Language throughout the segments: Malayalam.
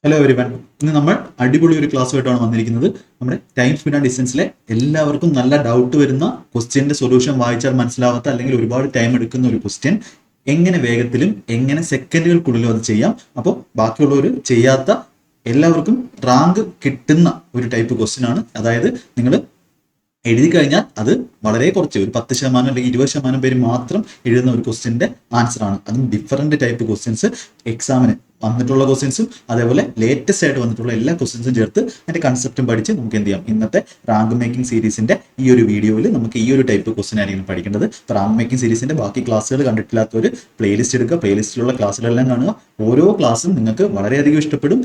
Hello everyone. ഇന്ന് നമ്മൾ അടിപൊളി ഒരു ക്ലാസ്സുമായിട്ടാണ് വന്നിരിക്കുന്നത്. നമ്മുടെ ടൈം സ്പീഡ് ആൻഡ് ഡിസ്റ്റൻസിലെ എല്ലാവർക്കും നല്ല ഡൗട്ട് വരുന്ന ക്വസ്റ്റ്യന്റെ സൊല്യൂഷൻ വായിച്ചാൽ മനസ്സിലാവാത്ത അല്ലെങ്കിൽ ഒരുപാട് ടൈം എടുക്കുന്ന ഒരു ക്വസ്റ്റ്യൻ എങ്ങനെ വേഗത്തിലും എങ്ങനെ സെക്കൻഡുകൾക്കുള്ളിലും അത് ചെയ്യാം. അപ്പോൾ ബാക്കിയുള്ളവർ ചെയ്യാത്ത എല്ലാവർക്കും റാങ്ക് കിട്ടുന്ന ഒരു ടൈപ്പ് ക്വസ്റ്റ്യൻ ആണ്. അതായത് നിങ്ങൾ എഴുതി കഴിഞ്ഞാൽ അത് വളരെ കുറച്ച് ഒരു 10% അല്ലെങ്കിൽ 20% പേര് മാത്രം എഴുതുന്ന ഒരു ക്വസ്റ്റ്യന്റെ ആൻസർ ആണ്. അതും ഡിഫറെന്റ് ടൈപ്പ് ക്വസ്റ്റ്യൻസ് എക്സാമിന് വന്നിട്ടുള്ള ക്വസ്റ്റ്യൻസും അതേപോലെ ലേറ്റസ്റ്റ് ആയിട്ട് വന്നിട്ടുള്ള എല്ലാ ക്വസ്റ്റ്യൻസും ചേർത്ത് അതിന്റെ കൺസെപ്റ്റും പഠിച്ച് നമുക്ക് എന്ത് ചെയ്യാം. ഇന്നത്തെ റാങ്ക് മേക്കിംഗ് സീരീസിന്റെ ഈ ഒരു വീഡിയോയിൽ നമുക്ക് ഈ ഒരു ടൈപ്പ് ക്വസ്റ്റ്യൻ ആയിരിക്കും പഠിക്കേണ്ടത്. റാങ്ക് മേക്കിംഗ് സീരീസിന്റെ ബാക്കി ക്ലാസ്സുകൾ കണ്ടിട്ടില്ലാത്ത ഒരു പ്ലേലിസ്റ്റ് എടുക്കുക, പ്ലേലിസ്റ്റിലുള്ള ക്ലാസ്സുകളെല്ലാം കാണുക. ഓരോ ക്ലാസ്സും നിങ്ങൾക്ക് വളരെയധികം ഇഷ്ടപ്പെടും.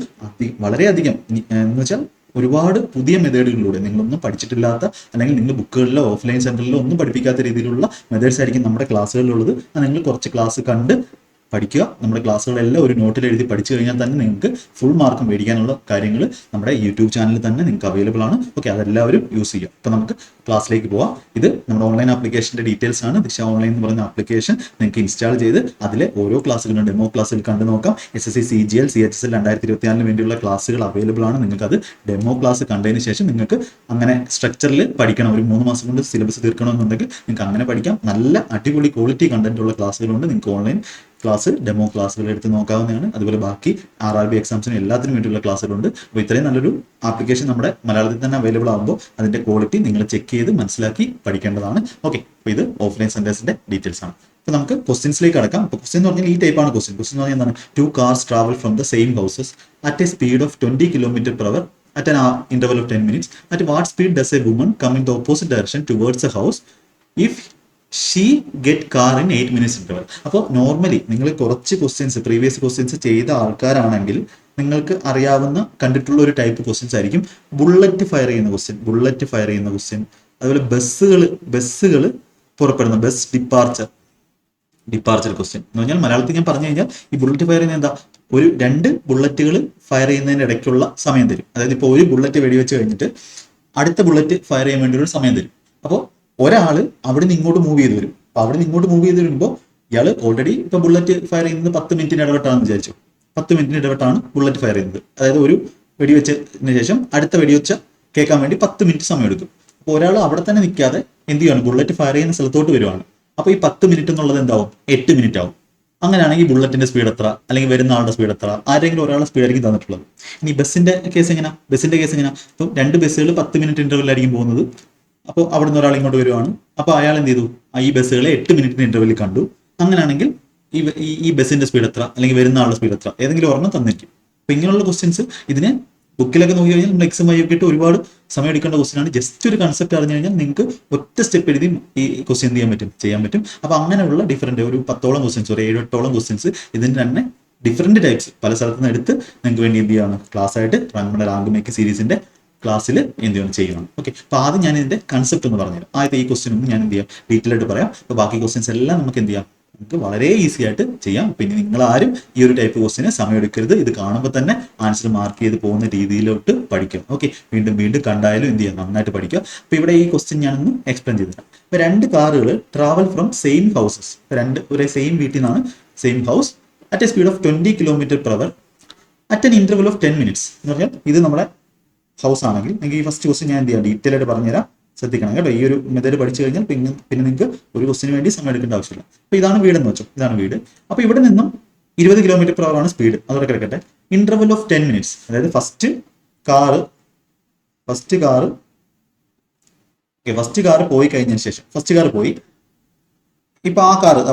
വളരെയധികം എന്ന് വെച്ചാൽ ഒരുപാട് പുതിയ മെത്തേഡുകളിലൂടെ നിങ്ങളൊന്നും പഠിച്ചിട്ടില്ലാത്ത അല്ലെങ്കിൽ നിങ്ങൾ ബുക്കുകളിലോ ഓഫ്ലൈൻ സെന്ററിലോ ഒന്നും പഠിപ്പിക്കാത്ത രീതിയിലുള്ള മെത്തേഡ്സ് ആയിരിക്കും നമ്മുടെ ക്ലാസ്സുകളിലുള്ളത്. അത് നിങ്ങൾ കുറച്ച് ക്ലാസ് കണ്ട് പഠിക്കുക. നമ്മുടെ ക്ലാസ്സുകളെല്ലാം ഒരു നോട്ടിൽ എഴുതി പഠിച്ചു കഴിഞ്ഞാൽ തന്നെ നിങ്ങൾക്ക് ഫുൾ മാർക്ക് മേടിക്കാനുള്ള കാര്യങ്ങൾ നമ്മുടെ യൂട്യൂബ് ചാനലിൽ തന്നെ നിങ്ങൾക്ക് അവൈലബിൾ ആണ്. ഓക്കെ, അതെല്ലാവരും യൂസ് ചെയ്യുക. അപ്പോൾ നമുക്ക് ക്ലാസ്സിലേക്ക് പോവാം. ഇത് നമ്മുടെ ഓൺലൈൻ ആപ്ലിക്കേഷൻ്റെ ഡീറ്റെയിൽസ് ആണ്. ദിശ ഓൺലൈൻ എന്ന് പറയുന്ന ആപ്ലിക്കേഷൻ നിങ്ങൾക്ക് ഇൻസ്റ്റാൾ ചെയ്ത് അതിലെ ഓരോ ക്ലാസ്സുകളും ഡെമോ ക്ലാസ്സിൽ കണ്ടു നോക്കാം. SSC CGL CHSL 2024 വേണ്ടിയുള്ള ക്ലാസ്സുകൾ അവൈലബിൾ ആണ്. നിങ്ങൾക്ക് അത് ഡെമോ ക്ലാസ് കണ്ടതിന് ശേഷം നിങ്ങൾക്ക് അങ്ങനെ സ്ട്രക്ചറിൽ പഠിക്കണം. ഒരു 3 മാസം കൊണ്ട് സിലബസ് തീർക്കണമെന്നുണ്ടെങ്കിൽ നിങ്ങൾക്ക് അങ്ങനെ പഠിക്കാം. നല്ല അടിപൊളി ക്വാളിറ്റി കണ്ടന്റ് ഉള്ള ക്ലാസ്സുകളുണ്ട്. നിങ്ങൾക്ക് ഓൺലൈൻ ക്ലാസ് ഡെമോ ക്ലാസ്സുകൾ എടുത്ത് നോക്കാവുന്നതാണ്. അതുപോലെ ബാക്കി RRB എക്സാംസിനും എല്ലാത്തിനും വേണ്ടിയുള്ള ക്ലാസ്സുകളുണ്ട്. അപ്പോൾ ഇത്രയും നല്ലൊരു ആപ്ലിക്കേഷൻ നമ്മുടെ മലയാളത്തിൽ തന്നെ അവൈലബിൾ ആകുമ്പോൾ അതിന്റെ ക്വാളിറ്റി നിങ്ങൾ ചെക്ക് ചെയ്ത് മനസ്സിലാക്കി പഠിക്കേണ്ടതാണ്. ഓക്കെ, അപ്പോൾ ഇത് ഓഫ്ലൈൻ സെന്റേഴ്സിന്റെ ഡീറ്റെയിൽസ് ആണ്. അപ്പോൾ നമുക്ക് ക്വസ്റ്റ്യൻസിലേക്ക് കടക്കാം. അപ്പോൾ ക്വസ്റ്റ്യൻ എന്ന് പറഞ്ഞാൽ ഈ ടൈപ്പാണ് ക്വസ്റ്റ്യൻ എന്ന് പറഞ്ഞാൽ എന്താണ്? 2 cars travel from the same houses at a speed of 20 km/h at an interval of 10 minutes. At what speed does a woman come in the opposite direction towards a house if she get car in 8 minutes interval? അപ്പോൾ നോർമലി നിങ്ങൾ കുറച്ച് ക്വസ്റ്റ്യൻസ് പ്രീവിയസ് ക്വസ്റ്റ്യൻസ് ചെയ്ത ആൾക്കാരാണെങ്കിൽ നിങ്ങൾക്ക് അറിയാവുന്ന കണ്ടിട്ടുള്ള ഒരു ടൈപ്പ് ക്വസ്റ്റ്യൻസ് ആയിരിക്കും. ബുള്ളറ്റ് ഫയർ ചെയ്യുന്ന ക്വസ്റ്റ്യൻ, അതുപോലെ ബസ്സുകൾ പുറപ്പെടുന്ന ബസ് ഡിപ്പാർച്ചർ ക്വസ്റ്റ്യൻ എന്ന് പറഞ്ഞാൽ മലയാളത്തിൽ ഞാൻ പറഞ്ഞു കഴിഞ്ഞാൽ ഈ ബുള്ളറ്റ് ഫയർ ചെയ്യുന്ന എന്താ, ഒരു 2 ബുള്ളറ്റുകൾ ഫയർ ചെയ്യുന്നതിന് ഇടയ്ക്കുള്ള സമയം തരും. അതായത് ഇപ്പോൾ ഒരു ബുള്ളറ്റ് വെടിവെച്ച് കഴിഞ്ഞിട്ട് അടുത്ത ബുള്ളറ്റ് ഫയർ ചെയ്യാൻ വേണ്ടി ഒരു സമയം തരും. അപ്പോൾ ഒരാൾ അവിടെ നിന്ന് ഇങ്ങോട്ട് മൂവ് ചെയ്ത് വരും. അപ്പൊ അവിടെ നിന്ന് ഇങ്ങോട്ട് മൂവ് ചെയ്ത് വരുമ്പോൾ ഇയാൾ ഓൾറെഡി ഇപ്പൊ ബുള്ളറ്റ് ഫയർ ചെയ്യുന്നത് 10 മിനിറ്റിന് ഇടപെട്ടാണെന്ന് വിചാരിച്ചു. 10 മിനിറ്റിന് ഇടപെട്ടാണ് ബുള്ളറ്റ് ഫയർ ചെയ്യുന്നത്. അതായത് ഒരു വെടിവെച്ചതിന് ശേഷം അടുത്ത വെടിവെച്ച കേൾക്കാൻ വേണ്ടി 10 മിനിറ്റ് സമയം എടുക്കും. അപ്പോൾ ഒരാൾ അവിടെ തന്നെ നിൽക്കാതെ എന്ത് ചെയ്യാണ്, ബുള്ളറ്റ് ഫയർ ചെയ്യുന്ന സ്ഥലത്തോട്ട് വരുവാണ്. അപ്പോൾ ഈ 10 മിനിറ്റ് എന്നുള്ളത് എന്താവും, 8 മിനിറ്റ് ആവും. അങ്ങനെയാണെങ്കിൽ ബുള്ളറ്റിന്റെ സ്പീഡ് എത്ര, അല്ലെങ്കിൽ വരുന്ന ആളുടെ സ്പീഡ് എത്ര, ആരെങ്കിലും ഒരാളുടെ സ്പീഡ് ആയിരിക്കും തന്നിട്ടുള്ളത്. ഇനി ബസ്സിന്റെ കേസ് എങ്ങനെയാ? ഇപ്പം 2 ബസ്സുകൾ 10 മിനിറ്റ് ഇന്റർവെല്ലായിരിക്കും പോകുന്നത്. അപ്പോൾ അവിടെ നിന്ന് ഒരാൾ ഇങ്ങോട്ട് വരുവാണ്. അപ്പോൾ അയാൾ എന്ത് ചെയ്തു, ഈ ബസ്സുകളെ 8 മിനിറ്റിന് ഇന്റർവെല്ലിൽ കണ്ടു. അങ്ങനെയാണെങ്കിൽ ഈ ബസ്സിന്റെ സ്പീഡ് എത്ര, അല്ലെങ്കിൽ വരുന്ന ആളുടെ സ്പീഡ് എത്ര, ഏതെങ്കിലും ഒരെണ്ണം തന്നിരിക്കും. അപ്പൊ ഇങ്ങനെയുള്ള ക്വസ്റ്റ്യൻസ് ഇതിന് ബുക്കിലൊക്കെ നോക്കി കഴിഞ്ഞാൽ നമ്മൾ എക്സാം വൈ ഒക്കെ ഇട്ട് ഒരുപാട് സമയം എടുക്കേണ്ട ക്വസ്റ്റ്യൻ ആണ്. ജസ്റ്റ് ഒരു കൺസെപ്റ്റ് അറിഞ്ഞു കഴിഞ്ഞാൽ നിങ്ങൾക്ക് ഒറ്റ സ്റ്റെപ്പ് എഴുതി ഈ ക്വസ്റ്റ്യൻ ചെയ്യാൻ പറ്റും. അപ്പൊ അങ്ങനെയുള്ള ഡിഫറെന്റ് ഒരു 10ഓളം ക്വസ്റ്റ്യൻസ്, ഒരു 7-8ഓളം ക്വസ്റ്റ്യൻസ് ഇതിന്റെ തന്നെ ഡിഫറെന്റ് ടൈപ്സ് പല സ്ഥലത്തു നിന്ന് എടുത്ത് നിങ്ങൾക്ക് വേണ്ടി എന്ത് ചെയ്യാണ്, ക്ലാസ് ആയിട്ട് നമ്മുടെ റാങ്ക് മേക്കിംഗ് സീരീസിന്റെ ക്ലാസ്സിൽ എന്ത് ചെയ്യണം. ഓക്കെ, അപ്പോൾ ആദ്യം ഞാൻ ഇതിന്റെ കൺസെപ്റ്റ് ഒന്ന് പറഞ്ഞുതരാം. ആദ്യത്തെ ഈ ക്വസ്റ്റ്യൻ ഒന്ന് ഞാൻ എന്ത് ചെയ്യാം, ഡീറ്റെയിൽ ആയിട്ട് പറയാം. അപ്പോൾ ബാക്കി ക്വസ്റ്റ്യൻസ് എല്ലാം നമുക്ക് എന്ത് ചെയ്യാം, നമുക്ക് വളരെ ഈസി ആയിട്ട് ചെയ്യാം. പിന്നെ നിങ്ങൾ ആരും ഈ ഒരു ടൈപ്പ് ക്വസ്റ്റ്യന് സമയം എടുക്കരുത്. ഇത് കാണുമ്പോൾ തന്നെ ആൻസർ മാർക്ക് ചെയ്ത് പോകുന്ന രീതിയിലോട്ട് പഠിക്കാം. ഓക്കെ, വീണ്ടും കണ്ടായാലും എന്ത് ചെയ്യാം, നന്നായിട്ട് പഠിക്കുക. അപ്പോൾ ഇവിടെ ഈ ക്വസ്റ്റ്യൻ ഞാനൊന്ന് എക്സ്പ്ലെയിൻ ചെയ്തിട്ടാണ്. ഇപ്പോൾ 2 കാറുകൾ ട്രാവൽ ഫ്രം സെയിം ഹൗസസ്, ഒരേ സെയിം വീട്ടിൽ നിന്നാണ്, same house, at A speed of 20 km/h at an interval of 10 minutes എന്ന് പറഞ്ഞാൽ ഇത് നമ്മുടെ ഹൗസ് ആണെങ്കിൽ നിങ്ങൾക്ക് ഈ ഫസ്റ്റ് ക്വസ്റ്റ്യൻ ഞാൻ എന്ത് ചെയ്യാം, ഡീറ്റെയിൽ ആയിട്ട് പറഞ്ഞുതരാം. ശ്രദ്ധിക്കണം കേട്ടോ. ഈ ഒരു മെത്തേഡ് പഠിച്ചു കഴിഞ്ഞാൽ പിന്നെ നിങ്ങൾക്ക് ഒരു ക്വസ്റ്റിന് വേണ്ടി സമയം എടുക്കേണ്ട ആവശ്യമില്ല. അപ്പോൾ ഇതാണ് വീട് എന്ന് വെച്ചോ, ഇതാണ് വീട്. അപ്പോൾ ഇവിടെ നിന്നും 20 km/h ആണ് സ്പീഡ്, അതോടെ കിടക്കട്ടെ. ഇന്റർവൽ ഓഫ് 10 minutes, അതായത് ഫസ്റ്റ് കാർ പോയി കഴിഞ്ഞതിന് ശേഷം, ഫസ്റ്റ് കാർ പോയി, ഇപ്പൊ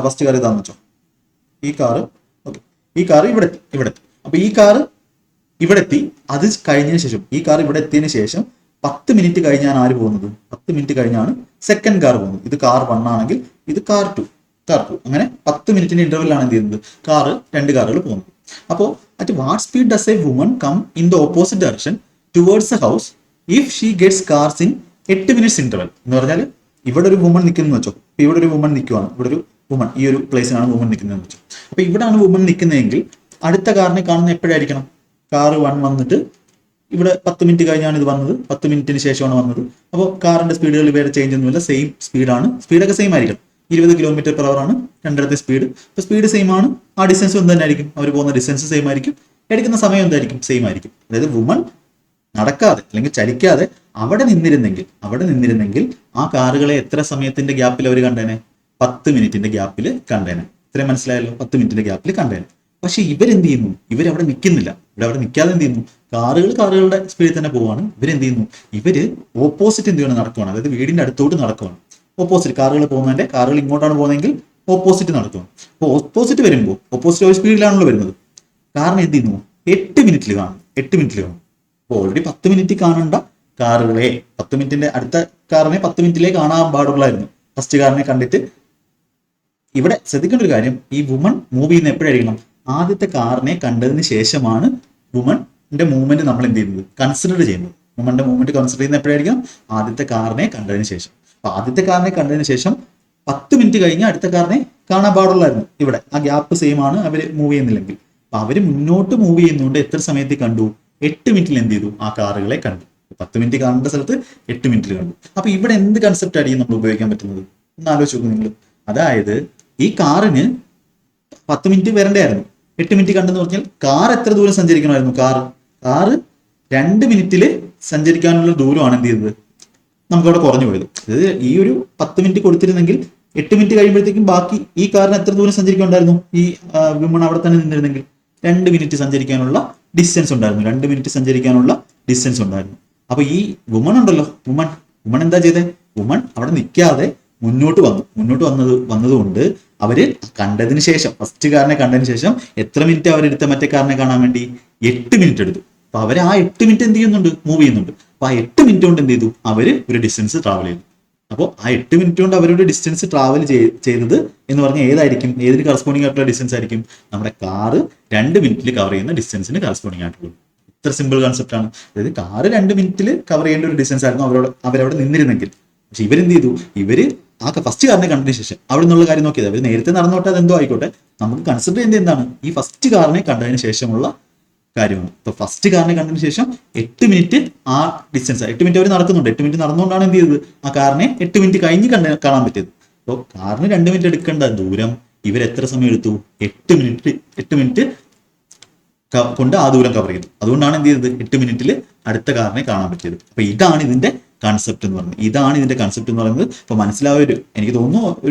ഫസ്റ്റ് കാർ ഇതാന്ന് വെച്ചോ, ഈ കാർ ഇവിടെ എത്തി. അപ്പൊ ഈ കാർ ഇവിടെ എത്തി. അത് കഴിഞ്ഞതിന് ശേഷം ഈ കാർ ഇവിടെ എത്തിയതിനു ശേഷം 10 മിനിറ്റ് കഴിഞ്ഞാണ് ആര് പോകുന്നത്, 10 മിനിറ്റ് കഴിഞ്ഞാണ് സെക്കൻഡ് കാർ പോകുന്നത്. ഇത് കാർ 1 ആണെങ്കിൽ ഇത് കാർ 2. അങ്ങനെ 10 മിനിറ്റിന്റെ ഇന്റർവെല്ലാണ് എന്ത് ചെയ്യുന്നത്, 2 കാറുകൾ പോകുന്നത്. അപ്പോൾ at what speed does a woman come in the opposite direction towards a house if she gets cars in 8 minutes interval? എന്ന് പറഞ്ഞാൽ ഇവിടെ ഒരു വുമൺ നിൽക്കുന്നു വെച്ചോ, ഇവിടെ ഒരു വുമൺ നിൽക്കുവാണ്, ഇവിടെ ഒരു വുമൺ, ഈ ഒരു പ്ലേസിലാണ് വുമൺ നിൽക്കുന്നതെന്ന് വെച്ചോ. അപ്പൊ ഇവിടെയാണ് വുമൺ നിൽക്കുന്നതെങ്കിൽ അടുത്ത കാറിനെ കാണുന്ന എപ്പോഴായിരിക്കണം, കാർ 1 വന്നിട്ട് ഇവിടെ 10 മിനിറ്റ് കഴിഞ്ഞാണ് ഇത് വന്നത്, 10 മിനിറ്റിന് ശേഷമാണ് വന്നത്. അപ്പോൾ കാറിന്റെ സ്പീഡുകൾ വേറെ ചേഞ്ച് ഒന്നുമില്ല, സെയിം സ്പീഡാണ്, സ്പീഡൊക്കെ സെയിം ആയിരിക്കണം. 20 km/h ആണ് രണ്ടിടത്തെ സ്പീഡ്. അപ്പോൾ സ്പീഡ് സെയിം ആണ്, ആ ഡിസ്റ്റൻസ് ഒന്ന് തന്നെ ആയിരിക്കും, അവർ പോകുന്ന ഡിസ്റ്റൻസ് സെയിം ആയിരിക്കും. എടുക്കുന്ന സമയം എന്തായിരിക്കും? സെയിം ആയിരിക്കും. അതായത് വുമൺ നടക്കാതെ അല്ലെങ്കിൽ ചലിക്കാതെ അവിടെ നിന്നിരുന്നെങ്കിൽ ആ കാറുകളെ എത്ര സമയത്തിന്റെ ഗ്യാപ്പിൽ അവർ കണ്ടേനെ? 10 മിനിറ്റിന്റെ ഗ്യാപ്പിൽ കണ്ടേനെ. ഇത്രയും മനസ്സിലായല്ലോ? 10 മിനിറ്റിന്റെ ഗ്യാപ്പിൽ കണ്ടേനെ. പക്ഷെ ഇവരെന്ത് ചെയ്യുന്നു? ഇവരവിടെ നിൽക്കുന്നില്ല. ഇവിടെ നിൽക്കാതെ എന്ത് ചെയ്യുന്നു? കാറുകളുടെ സ്പീഡിൽ തന്നെ പോവാണ്. ഇവരെന്ത് ചെയ്യുന്നു? ഇവര് ഓപ്പോസിറ്റ് എന്ത് ചെയ്യണം? നടക്കുവാണ്. അതായത് വീടിന്റെ അടുത്തോട്ട് നടക്കുവാണ്. ഓപ്പോസിറ്റ് കാറുകൾ ഇങ്ങോട്ടാണ് പോകുന്നതെങ്കിൽ ഓപ്പോസിറ്റ് നടക്കുവാണ്. അപ്പോൾ ഓപ്പോസിറ്റ് വരുമ്പോൾ ഓപ്പോസിറ്റ് ഒരു സ്പീഡിലാണല്ലോ വരുന്നത്. കാരണം എന്ത് ചെയ്യുന്നു? 8 മിനിറ്റിൽ കാണും. 8 മിനിറ്റിൽ കാണും. അപ്പോൾ ഓൾറെഡി 10 മിനിറ്റ് കാണേണ്ട കാറുകളെ 10 മിനിറ്റിന്റെ അടുത്ത കാറിനെ 10 മിനിറ്റിലേ കാണാൻ പാടുള്ളായിരുന്നു. ഫസ്റ്റ് കാറിനെ കണ്ടിട്ട് ഇവിടെ ശ്രദ്ധിക്കേണ്ട ഒരു കാര്യം, ഈ വുമൺ മൂവ് ചെയ്യുന്ന എപ്പോഴായിരിക്കണം? ആദ്യത്തെ കാറിനെ കണ്ടതിന് ശേഷമാണ് വുമന്റെ മൂവ്മെന്റ് നമ്മൾ എന്ത് ചെയ്യുന്നത്? കൺസിഡർ ചെയ്യുന്നത്. വുമന്റെ മൂവ്മെന്റ് കൺസിഡർ ചെയ്യുന്ന എപ്പോഴായിരിക്കും? ആദ്യത്തെ കാറിനെ കണ്ടതിന് ശേഷം. അപ്പൊ ആദ്യത്തെ കാറിനെ കണ്ടതിന് ശേഷം 10 മിനിറ്റ് കഴിഞ്ഞ് അടുത്ത കാറിനെ കാണാൻ പാടുള്ളായിരുന്നു. ഇവിടെ ആ ഗ്യാപ്പ് സെയിം ആണ് അവര് മൂവ് ചെയ്യുന്നില്ലെങ്കിൽ. അപ്പൊ അവര് മുന്നോട്ട് മൂവ് ചെയ്യുന്നതുകൊണ്ട് എത്ര സമയത്തിൽ കണ്ടു? 8 മിനിറ്റിൽ എന്ത് ചെയ്തു? ആ കാറുകളെ കണ്ടു. 10 മിനിറ്റ് കാണേണ്ട സ്ഥലത്ത് 8 മിനിറ്റിൽ കണ്ടു. അപ്പൊ ഇവിടെ എന്ത് കൺസെപ്റ്റ് ആയിരിക്കും നമ്മൾ ഉപയോഗിക്കാൻ പറ്റുന്നത്? ഒന്ന് ആലോചിച്ച് നോക്കൂ നിങ്ങൾ. അതായത് ഈ കാറിന് 10 മിനിറ്റ് വരണ്ടായിരുന്നു, 8 മിനിറ്റ് കണ്ടെന്ന് പറഞ്ഞാൽ കാർ എത്ര ദൂരം സഞ്ചരിക്കണമായിരുന്നു? കാറ് 2 മിനിറ്റിൽ സഞ്ചരിക്കാനുള്ള ദൂരമാണ് എന്ത് ചെയ്തത്? നമുക്കവിടെ കുറഞ്ഞു പോയത്. അതായത് ഈ ഒരു 10 മിനിറ്റ് കൊടുത്തിരുന്നെങ്കിൽ 8 മിനിറ്റ് കഴിയുമ്പോഴത്തേക്കും ബാക്കി ഈ കാറിന് എത്ര ദൂരം സഞ്ചരിക്കാനുണ്ടായിരുന്നു? ഈ വിമൺ അവിടെ തന്നെ നിന്നിരുന്നെങ്കിൽ 2 മിനിറ്റ് സഞ്ചരിക്കാനുള്ള ഡിസ്റ്റൻസ് ഉണ്ടായിരുന്നു. 2 മിനിറ്റ് സഞ്ചരിക്കാനുള്ള ഡിസ്റ്റൻസ് ഉണ്ടായിരുന്നു. അപ്പൊ ഈ വുമൺ ഉണ്ടല്ലോ, വുമൺ എന്താ ചെയ്തേ? വുമൺ അവിടെ നിൽക്കാതെ മുന്നോട്ട് വന്നതുകൊണ്ട് അവര് കണ്ടതിന് ശേഷം, ഫസ്റ്റ് കാറിനെ കണ്ടതിന് ശേഷം എത്ര മിനിറ്റ് അവരെടുത്ത മറ്റേ കാറിനെ കാണാൻ വേണ്ടി? 8 മിനിറ്റ് എടുത്തു. അപ്പൊ അവർ ആ 8 മിനിറ്റ് എന്ത് ചെയ്യുന്നുണ്ട്? മൂവ് ചെയ്യുന്നുണ്ട്. അപ്പൊ ആ 8 മിനിറ്റ് കൊണ്ട് എന്ത് ചെയ്തു? അവര് ഒരു ഡിസ്റ്റൻസ് ട്രാവൽ ചെയ്തു. അപ്പോൾ ആ 8 മിനിറ്റ് കൊണ്ട് അവരുടെ ഡിസ്റ്റൻസ് ട്രാവൽ ചെയ്തത് എന്ന് പറഞ്ഞാൽ ഏതിന് കറസ്പോണ്ടിങ് ആയിട്ടുള്ള ഡിസ്റ്റൻസ് ആയിരിക്കും? നമ്മുടെ കാറ് 2 മിനിറ്റിൽ കവർ ചെയ്യുന്ന ഡിസ്റ്റൻസിന് കറസ്പോണ്ടിങ് ആയിട്ടുള്ളത്. ഇത്ര സിമ്പിൾ കൺസെപ്റ്റ് ആണ്. അതായത് കാറ് 2 മിനിറ്റിൽ കവർ ചെയ്യേണ്ട ഒരു ഡിസ്റ്റൻസ് ആയിരുന്നു അവരവിടെ നിന്നിരുന്നെങ്കിൽ. പക്ഷെ ഇവരെന്ത് ചെയ്തു? ഇവര് ആ ഫസ്റ്റ് കാറിനെ കണ്ടതിന് ശേഷം അവിടെ നിന്നുള്ള കാര്യം നോക്കിയത്. അവർ നേരത്തെ നടന്നോട്ടെ, അതെന്തോ ആയിക്കോട്ടെ, നമുക്ക് കൺസിഡർ ചെയ്യുന്നത് എന്താണ്? ഈ ഫസ്റ്റ് കാറിനെ കണ്ടതിന് ശേഷമുള്ള കാര്യമാണ്. ഇപ്പൊ ഫസ്റ്റ് കാറിനെ കണ്ടതിന് ശേഷം 8 മിനിറ്റ് ആ ഡിസ്റ്റൻസ്, 8 മിനിറ്റ് അവർ നടക്കുന്നുണ്ട്. 8 മിനിറ്റ് നടന്നുകൊണ്ടാണ് എന്ത് ചെയ്തത്? ആ കാറിനെ 8 മിനിറ്റ് കഴിഞ്ഞ് കാണാൻ പറ്റിയത്. അപ്പോൾ കാറിന് 2 മിനിറ്റ് എടുക്കേണ്ട ദൂരം ഇവർ എത്ര സമയം എടുത്തു? 8 മിനിറ്റ് കൊണ്ട് ആ ദൂരം കവർ ചെയ്തു. അതുകൊണ്ടാണ് എന്ത് ചെയ്തത്? 8 മിനിറ്റിൽ അടുത്ത കാറിനെ കാണാൻ പറ്റിയത്. അപ്പൊ ഇതാണ് ഇതിന്റെ കൺസെപ്റ്റ് എന്ന് പറയുന്നത്. അപ്പൊ മനസ്സിലായൊരു, എനിക്ക് തോന്നുന്നു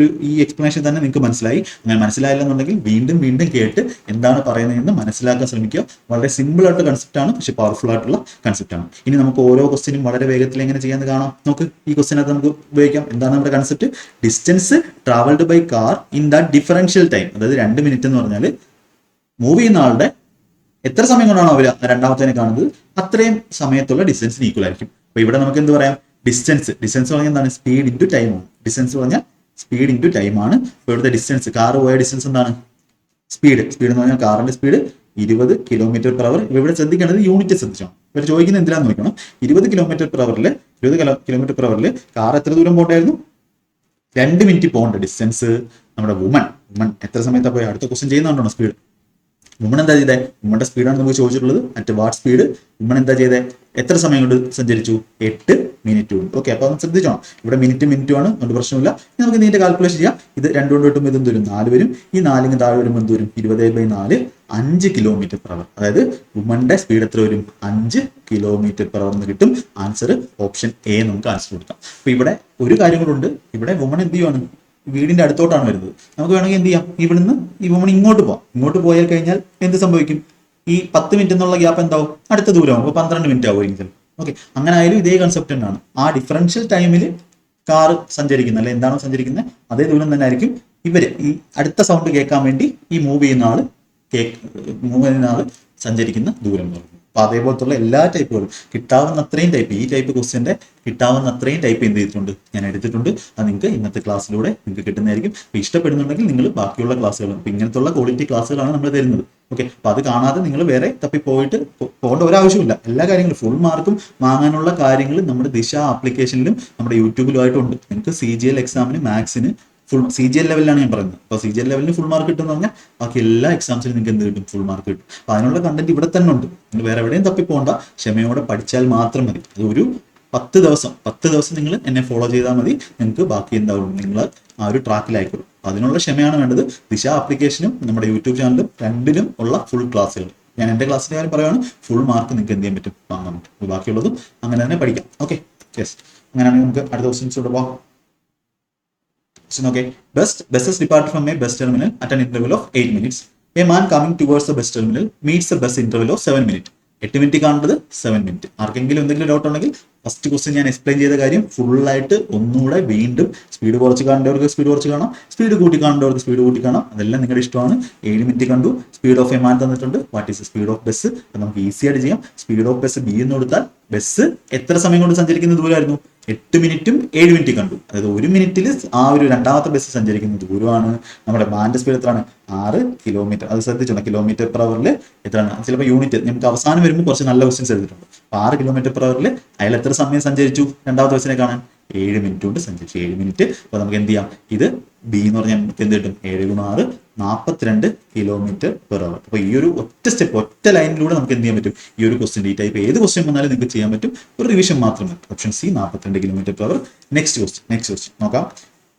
ഈ എക്സ്പ്ലനേഷൻ തന്നെ നിങ്ങൾക്ക് മനസ്സിലായി. അങ്ങനെ മനസ്സിലായില്ലെന്നുണ്ടെങ്കിൽ വീണ്ടും കേട്ട് എന്താണ് പറയുന്നതെന്ന് മനസ്സിലാക്കാൻ ശ്രമിക്കുക. വളരെ സിമ്പിൾ ആയിട്ടുള്ള കൺസെപ്റ്റ് ആണ്, പക്ഷെ പവർഫുൾ ആയിട്ടുള്ള കൺസെപ്റ്റ് ആണ്. ഇനി നമുക്ക് ഓരോ ക്വസ്റ്റിനും വളരെ വേഗത്തിൽ എങ്ങനെ ചെയ്യാന്ന് കാണാം. നമുക്ക് ഈ ക്വസ്റ്റിനകത്ത് നമുക്ക് ഉപയോഗിക്കാം. എന്താണ് നമ്മുടെ concept? Distance travelled by car in the differential time. അതായത് 2 മിനിറ്റ് എന്ന് പറഞ്ഞാൽ മൂവ് ചെയ്യുന്ന ആളുടെ എത്ര സമയം കൊണ്ടാണോ അവർ രണ്ടാമത്തേനെ കാണുന്നത് അത്രയും സമയത്തുള്ള ഡിസ്റ്റൻസിന് ഈക്വൽ ആയിരിക്കും. അപ്പൊ ഇവിടെ നമുക്ക് എന്ത് പറയാം? ഡിസ്റ്റൻസ് പറഞ്ഞാൽ എന്താണ്? സ്പീഡ് ഇൻറ്റു ടൈം ആണ്. ഡിസ്റ്റൻസ് പറഞ്ഞാൽ സ്പീഡ് ഇൻറ്റു ടൈം ആണ്. ഇപ്പൊ ഇവിടുത്തെ ഡിസ്റ്റൻസ്, കാറ് പോയ ഡിസ്റ്റൻസ് എന്താണ്? സ്പീഡ് എന്ന് പറഞ്ഞാൽ കാറിന്റെ സ്പീഡ് 20 km/h. ഇവിടെ ശ്രദ്ധിക്കേണ്ടത് യൂണിറ്റ് ശ്രദ്ധിച്ചോ. ഇവർ ചോദിക്കുന്നത് എന്തിനാന്ന് നോക്കണം. 20 km/h കാർ എത്ര ദൂരം പോകണ്ടായിരുന്നു? 2 മിനിറ്റ് പോകേണ്ട ഡിസ്റ്റൻസ് നമ്മുടെ വുമൺ എത്ര സമയത്താണ് പോയി? അടുത്ത ക്വസ്റ്റ്യൻ ചെയ്യുന്നുണ്ടോ സ്പീഡ്? വുമൺ എന്താ ചെയ്തേ? വുമന്റെ സ്പീഡാണ് നമുക്ക് ചോദിച്ചിട്ടുള്ളത്. മറ്റേ വാട്ട് സ്പീഡ്. വുമൺ എന്താ ചെയ്തേ? എത്ര സമയം കൊണ്ട് സഞ്ചരിച്ചു? 8 മിനിറ്റ് കൊണ്ട്. ഓക്കെ, അപ്പൊ ശ്രദ്ധിച്ചോ, ഇവിടെ മിനിറ്റും ആണ്, അതുകൊണ്ട് പ്രശ്നമില്ല. നമുക്ക് ഇതിന്റെ കാൽക്കുലേഷൻ ചെയ്യാം. ഇത് 2 കൊണ്ട് കിട്ടുമ്പോൾ ഇത് വരും? 4 വരും. ഈ 4 താഴെ വരുമ്പോൾ എന്ത് വരും? 20/4 5 km/h. അതായത് വുമന്റെ സ്പീഡ് എത്ര വരും? 5 km/h എന്ന് കിട്ടും. ആൻസർ ഓപ്ഷൻ എ നമുക്ക് ആൻസർ കൊടുക്കാം. അപ്പൊ ഇവിടെ ഒരു കാര്യം കൂടെ. ഇവിടെ വുമൺ എന്ത് ചെയ്യുവാണ്? വീടിന്റെ അടുത്തോട്ടാണ് വരുന്നത്. നമുക്ക് വേണമെങ്കിൽ എന്ത് ചെയ്യാം? ഇവിടുന്ന് ഈ വുമൺ ഇങ്ങോട്ട് പോയാൽ കഴിഞ്ഞാൽ എന്ത് സംഭവിക്കും? ഈ 10 മിനിറ്റ് എന്നുള്ള ഗ്യാപ്പ് എന്താവും? അടുത്ത ദൂരമാവും. അപ്പോൾ 12 മിനിറ്റ് ആവുമെങ്കിൽ. ഓക്കെ, അങ്ങനെ ആയാലും ഇതേ കൺസെപ്റ്റ് തന്നെയാണ്. ആ ഡിഫറൻഷ്യൽ ടൈമിൽ കാറ് സഞ്ചരിക്കുന്നത്, അല്ലെ എന്താണോ സഞ്ചരിക്കുന്നത് അതേ ദൂരം തന്നെ ആയിരിക്കും ഇവര് ഈ അടുത്ത സൗണ്ട് കേൾക്കാൻ വേണ്ടി ഈ മൂവ് ചെയ്യുന്ന ആള് സഞ്ചരിക്കുന്ന ദൂരം എന്ന് പറയുന്നത്. അപ്പൊ അതേപോലത്തുള്ള എല്ലാ ടൈപ്പുകളും കിട്ടാവുന്ന അത്രയും ടൈപ്പ്, ഈ ടൈപ്പ് ക്വസ്റ്റ്യന്റെ കിട്ടാവുന്ന അത്രയും ടൈപ്പ് എന്ത് ചെയ്തിട്ടുണ്ട്? ഞാൻ എടുത്തിട്ടുണ്ട്. അത് നിങ്ങൾക്ക് ഇന്നത്തെ ക്ലാസ്സിലൂടെ നിങ്ങൾക്ക് കിട്ടുന്നതായിരിക്കും. അപ്പൊ ഇഷ്ടപ്പെടുന്നുണ്ടെങ്കിൽ നിങ്ങൾ ബാക്കിയുള്ള ക്ലാസ്സുകൾ, അപ്പൊ ഇങ്ങനത്തുള്ള ക്വാളിറ്റി ക്ലാസ്സുകളാണ് നമ്മൾ തരുന്നത്. ഓക്കെ, അപ്പൊ അത് കാണാതെ നിങ്ങൾ വേറെ പോകേണ്ട ഒരാവശ്യമില്ല. എല്ലാ കാര്യങ്ങളും ഫുൾ മാർക്കും വാങ്ങാനുള്ള കാര്യങ്ങൾ നമ്മുടെ ദിശ ആപ്ലിക്കേഷനിലും നമ്മുടെ യൂട്യൂബിലുമായിട്ടുണ്ട്. നിങ്ങൾക്ക് CGL എക്സാമിന് മാത്സിന് ഫുൾ CGL ലെവലിലാണ് ഞാൻ പറയുന്നത്. അപ്പോൾ CGL ലെവലിന് ഫുൾ മാർക്ക് കിട്ടുമെന്ന് പറഞ്ഞാൽ ബാക്കി എല്ലാ എക്സാംസിനും നിങ്ങൾക്ക് എന്ത് കിട്ടും? ഫുൾ മാർക്ക് കിട്ടും. അപ്പോൾ അതിനുള്ള കണ്ടന്റ് ഇവിടെ തന്നെ ഉണ്ട്. നിങ്ങൾ വേറെ എവിടെയും തപ്പിപ്പോണ്ട, ക്ഷമയോടെ പഠിച്ചാൽ മാത്രം മതി. അത് ഒരു 10 ദിവസം നിങ്ങൾ എന്നെ ഫോളോ ചെയ്താൽ മതി. നിങ്ങൾക്ക് ബാക്കി എന്താവും? നിങ്ങൾ ആ ഒരു ട്രാക്കിലായിക്കോളും. അതിനുള്ള ക്ഷമയാണ് വേണ്ടത്. ദിശ ആപ്ലിക്കേഷനും നമ്മുടെ യൂട്യൂബ് ചാനലും രണ്ടിലും ഉള്ള ഫുൾ ക്ലാസ്സുകൾ. ഞാൻ എൻ്റെ ക്ലാസ്സിൻ്റെ കാര്യം പറയുകയാണ്, ഫുൾ മാർക്ക് നിങ്ങൾക്ക് എന്ത് ചെയ്യാൻ പറ്റും, വാങ്ങാൻ പറ്റും. ബാക്കിയുള്ളതും അങ്ങനെ തന്നെ പഠിക്കാം. Okay, yes. അങ്ങനെയാണെങ്കിൽ നമുക്ക് അടുത്ത ക്വസ്റ്റ്യൻസോട് പോകാം. Okay, buses depart from a bus terminal at an interval of 8 minutes. A man coming towards the bus terminal meets the bus interval of 7 minutes. 8 minute കാണുന്നത് 7 മിനിറ്റ്. ആർക്കെങ്കിലും എന്തെങ്കിലും ഡൗട്ട് ഉണ്ടെങ്കിൽ ഫസ്റ്റ് ക്വസ്റ്റ്യൻ ഞാൻ എക്സ്പ്ലെയിൻ ചെയ്ത കാര്യം ഫുള്ളായിട്ട് ഒന്നുകൂടെ വീണ്ടും സ്പീഡ് കുറച്ച് കാണേണ്ടവർക്ക് സ്പീഡ് കുറച്ച് കാണാം, സ്പീഡ് കൂട്ടി കാണേണ്ടവർക്ക് സ്പീഡ് കൂട്ടി കാണാം. അതെല്ലാം നിങ്ങളുടെ ഇഷ്ടമാണ്. 7 മിനിറ്റ് കണ്ടു. സ്പീഡ് ഓഫ് എ മാൻ തന്നിട്ടുണ്ട്. What is speed of bus? നമുക്ക് ഈസി ആയിട്ട് ചെയ്യാം. സ്പീഡ് ഓഫ് ബസ് ബി എന്ന് കൊടുത്താൽ ബസ് എത്ര സമയം കൊണ്ട് സഞ്ചരിക്കുന്ന ദൂരമായിരുന്നു? 8 മിനിറ്റും 7 മിനിറ്റും കണ്ടു. അതായത് 1 മിനിറ്റിൽ ആ ഒരു രണ്ടാമത്തെ ബസ് സഞ്ചരിക്കുന്ന ദൂരമാണ്. നമ്മുടെ മാൻ്റെ സ്പീഡ് എത്രയാണ്? 6 കിലോമീറ്റർ. അത് ശ്രദ്ധിച്ചോണം. കിലോമീറ്റർ പെർ അവറിൽ എത്രയാണ്? ചിലപ്പോൾ യൂണിറ്റ് നമുക്ക് അവസാനം വരുമ്പോൾ കുറച്ച് നല്ല ക്വസ്റ്റ്യൻസ് എഴുതിയിട്ടുണ്ട്. അപ്പോൾ 6 കിലോമീറ്റർ പെർ അവറിൽ അയാൾ എത്ര സമയം സഞ്ചരിച്ചു രണ്ടാമത്തെ ബസ്സിനെ കാണാൻ? 7 മിനിറ്റ് കൊണ്ട് സഞ്ചരിച്ചു. 7 മിനിറ്റ്. അപ്പോൾ നമുക്ക് എന്ത് ചെയ്യാം? ഇത് ബി എന്ന് പറഞ്ഞാൽ നമുക്ക് എന്ത് കിട്ടും? 7 × 6 42 കിലോമീറ്റർ പെർ അവർ. അപ്പോൾ ഈ ഒരു ഒറ്റ സ്റ്റെപ്പ്, ഒറ്റ ലൈനിലൂടെ നമുക്ക് എന്ത് ചെയ്യാൻ പറ്റും? ഈ ഒരു ക്വസ്റ്റ്യൻ, ഈ ടൈപ്പ് ഏത് ക്വസ്റ്റ്യൻ വന്നാലും നിങ്ങൾക്ക് ചെയ്യാൻ പറ്റും. ഒരു റിവിഷൻ മാത്രം മതി. ഓപ്ഷൻ സി 42 കിലോമീറ്റർ പെർ അവർ. നെക്സ്റ്റ് ക്വസ്റ്റ്യൻ നോക്കാം.